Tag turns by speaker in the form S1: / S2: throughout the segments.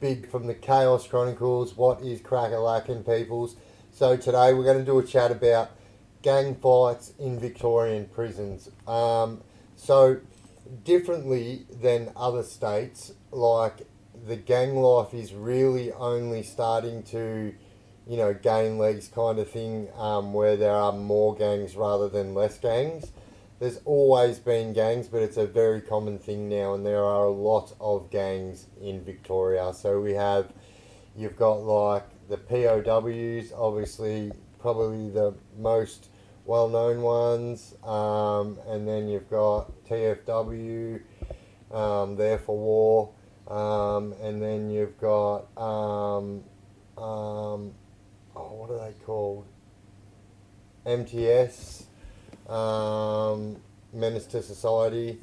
S1: Big from the Chaos Chronicles. What is crack-a-lackin', peoples? So today we're going to do a chat about gang fights in Victorian prisons. So differently than other states, like the gang life is really only starting to, gain legs kind of thing, where there are more gangs rather than less gangs. There's always been gangs, but it's a very common thing now, and there are a lot of gangs in Victoria. So you've got like the POWs, obviously, probably the most well-known ones, and then you've got TFW, there for war, and then you've got what are they called? MTS. Menace to Society,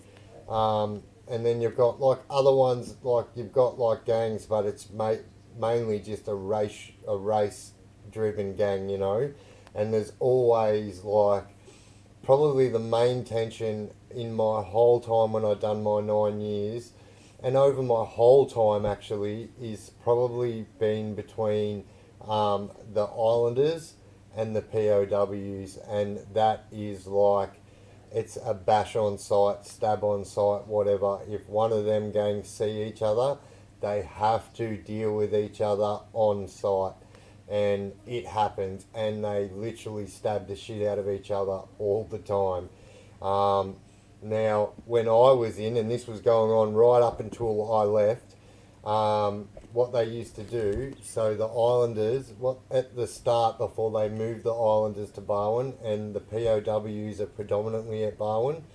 S1: and then you've got like other ones, like you've got like gangs, but it's mainly just a race driven gang, and there's always like probably the main tension in my whole time when I've done my 9 years, and over my whole time actually, is probably been between the Islanders and the POWs, and that is like, it's a bash on sight, stab on sight, whatever. If one of them gangs see each other, they have to deal with each other on sight, and it happens, and they literally stab the shit out of each other all the time. Now, when I was in, and this was going on right up until I left, what they used to do, so the Islanders, at the start before they moved the Islanders to Barwon, and the POWs are predominantly at Barwon,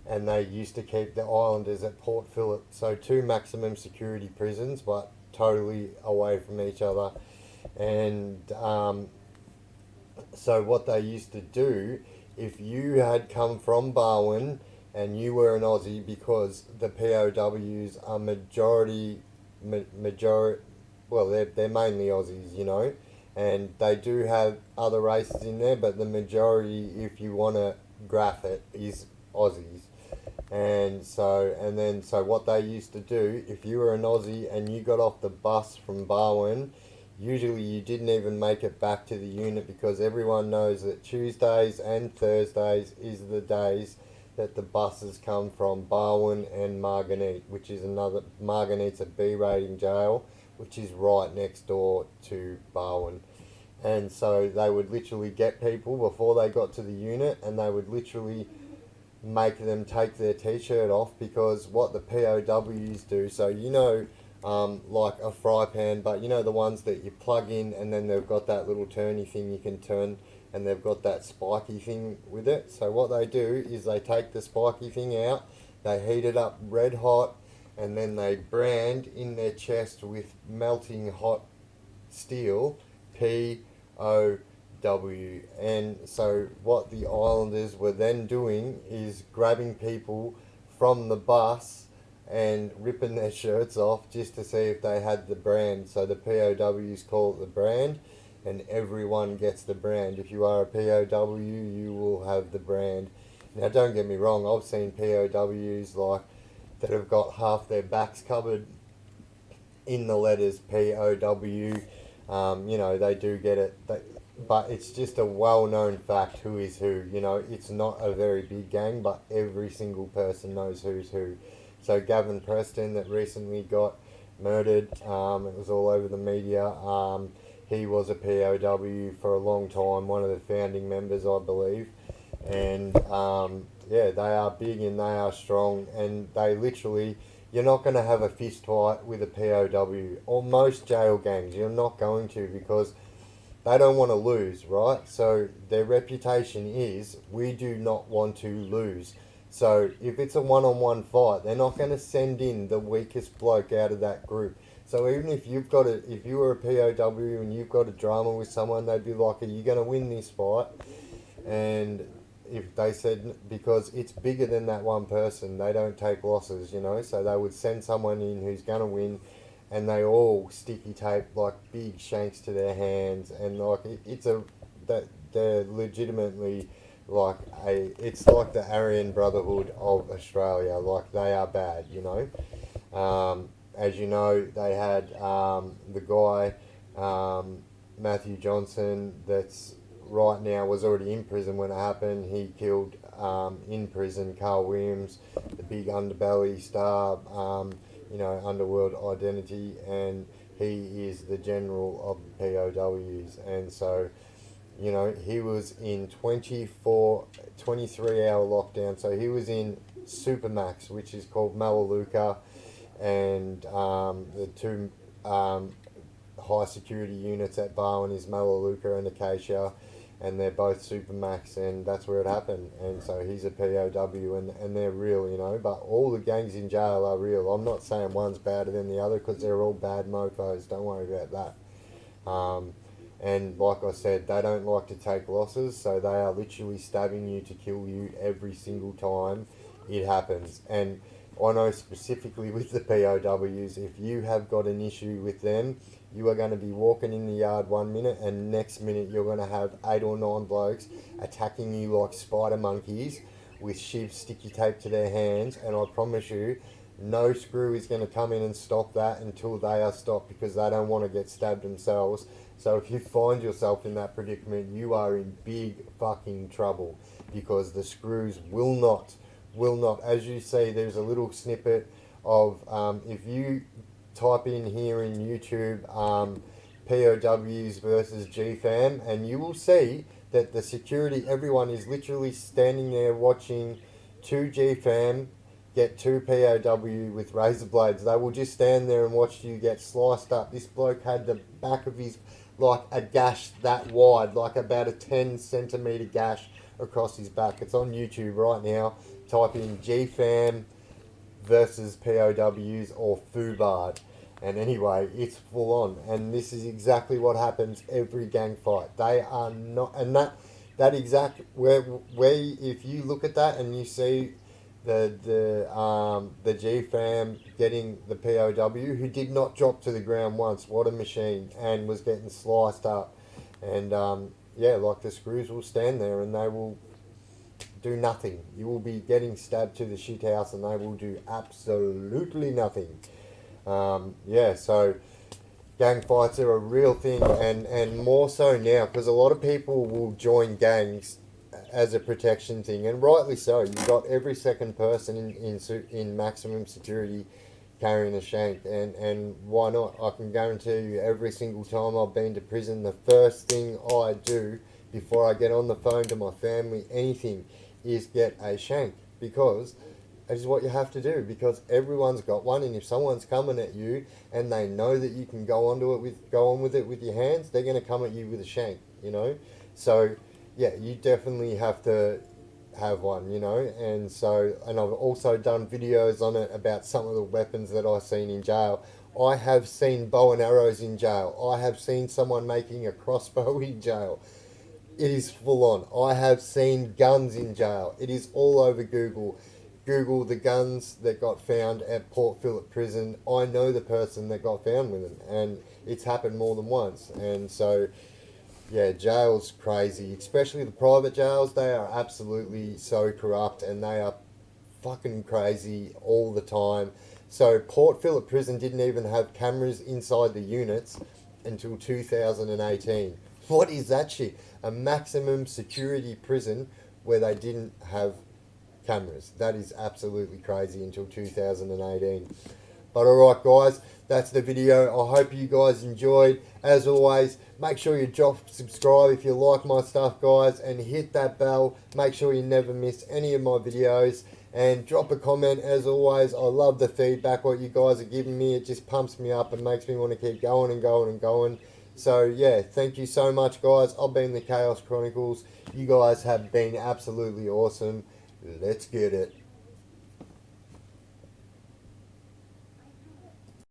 S1: and they used to keep the Islanders at Port Phillip, so two maximum security prisons, but totally away from each other. And so what they used to do, if you had come from Barwon and you were an Aussie, because the POWs are majority, well, they're mainly Aussies, and they do have other races in there, but the majority, if you want to graph it, is Aussies. And so what they used to do, if you were an Aussie and you got off the bus from Barwon, usually you didn't even make it back to the unit, because everyone knows that Tuesdays and Thursdays is the days that the buses come from Barwon and Margate, which is Margate's a B rating jail, which is right next door to Barwon. And so they would literally get people before they got to the unit, and they would literally make them take their t-shirt off, because what the POWs do, so like a fry pan, but the ones that you plug in, and then they've got that little turny thing you can turn, and they've got that spiky thing with it. So what they do is they take the spiky thing out, they heat it up red hot, and then they brand in their chest with melting hot steel, POW. And so what the Islanders were then doing is grabbing people from the bus and ripping their shirts off just to see if they had the brand. So the POWs call it the brand, and everyone gets the brand. If you are a POW, you will have the brand. Now, don't get me wrong, I've seen POWs like that have got half their backs covered in the letters POW. They do get it, but it's just a well-known fact who is who. It's not a very big gang, but every single person knows who's who. So Gavin Preston, that recently got murdered, it was all over the media. He was a POW for a long time, one of the founding members, I believe. And they are big and they are strong, and they literally, you're not going to have a fist fight with a POW, or most jail gangs, you're not going to, because they don't want to lose, right? So their reputation is, we do not want to lose. So if it's a one-on-one fight, they're not going to send in the weakest bloke out of that group. So even if you were a POW and you've got a drama with someone, they'd be like, are you going to win this fight? And if they said, because it's bigger than that one person, they don't take losses, so they would send someone in who's going to win, and they all sticky tape like big shanks to their hands, and like they're legitimately like it's like the Aryan Brotherhood of Australia. Like, they are bad, as you know, they had the guy, Matthew Johnson, that's right now was already in prison when it happened. He killed in prison Carl Williams, the big underbelly star, underworld identity, and he is the general of the POWs. And so, he was in 23-hour lockdown. So he was in Supermax, which is called Melaleuca, and the two high security units at Barwon is Melaleuca and Acacia, and they're both Supermax, and that's where it happened. And so he's a POW, and they're real, but all the gangs in jail are real. I'm not saying one's better than the other, because they're all bad mofos, don't worry about that. And like I said, they don't like to take losses, so they are literally stabbing you to kill you every single time it happens. And I know specifically with the POWs, if you have got an issue with them, you are going to be walking in the yard 1 minute, and next minute you're going to have 8 or 9 blokes attacking you like spider monkeys with sheep sticky tape to their hands. And I promise you, no screw is going to come in and stop that until they are stopped, because they don't want to get stabbed themselves. So if you find yourself in that predicament, you are in big fucking trouble, because the screws will not. As you see, there's a little snippet of, if you type in here in YouTube, POWs versus GFAM, and you will see that the security, everyone is literally standing there watching 2 GFAM get 2 POW with razor blades. They will just stand there and watch you get sliced up. This bloke had the back of his, like a gash that wide, like about a 10 centimetre gash across his back. It's on YouTube right now. Type in GFAM versus POWs or FUBARD. And anyway, it's full on. And this is exactly what happens every gang fight. They are not, and that exact, where if you look at that and you see the GFAM getting the POW, who did not drop to the ground once, what a machine, and was getting sliced up. And like the screws will stand there and they will do nothing. You will be getting stabbed to the shit house and they will do absolutely nothing. So gang fights are a real thing, and more so now, because a lot of people will join gangs as a protection thing, and rightly so. You've got every second person in maximum security carrying a shank, and why not? I can guarantee you, every single time I've been to prison, the first thing I do before I get on the phone to my family, anything, is get a shank, because that is what you have to do, because everyone's got one, and if someone's coming at you and they know that you can go on with it with your hands, they're going to come at you with a shank, So yeah, you definitely have to have one, and so, and I've also done videos on it about some of the weapons that I've seen in jail. I have seen bow and arrows in jail. I have seen someone making a crossbow in jail. It is full on. I have seen guns in jail. It is all over Google. Google the guns that got found at Port Phillip Prison. I know the person that got found with them, and it's happened more than once. And so, yeah, jail's crazy, especially the private jails. They are absolutely so corrupt, and they are fucking crazy all the time. So Port Phillip Prison didn't even have cameras inside the units until 2018. What is that shit? A maximum security prison where they didn't have cameras. That is absolutely crazy, until 2018. But alright guys, that's the video. I hope you guys enjoyed. As always, make sure you drop subscribe if you like my stuff, guys, and hit that bell. Make sure you never miss any of my videos, and drop a comment. As always, I love the feedback, what you guys are giving me. It just pumps me up and makes me want to keep going and going and going. So yeah, thank you so much guys. I've been the Chaos Chronicles. You guys have been absolutely awesome. Let's get it.